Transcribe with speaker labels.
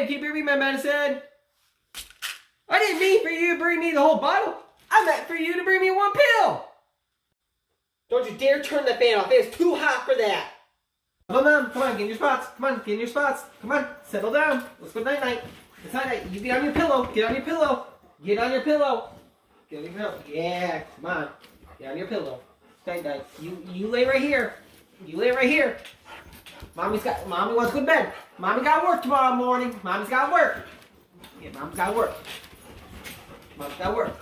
Speaker 1: can you bring me my medicine? I didn't mean for you to bring me the whole bottle. I meant for you to bring me one pill. Don't you dare turn the fan off. It's too hot for that. Come on, Mom. Come on, get in your spots. Come on, get in your spots. Come on, settle down. Let's go night-night. It's night-night. You get on your pillow. Get on your pillow. Get on your pillow. Get on your pillow. Yeah, come on. Get on your pillow. Night-night. You lay right here. You lay right here. Mommy wants to go to bed. Mommy got work tomorrow morning. Mommy's got work. Yeah, Mom's got work. Mom's got work.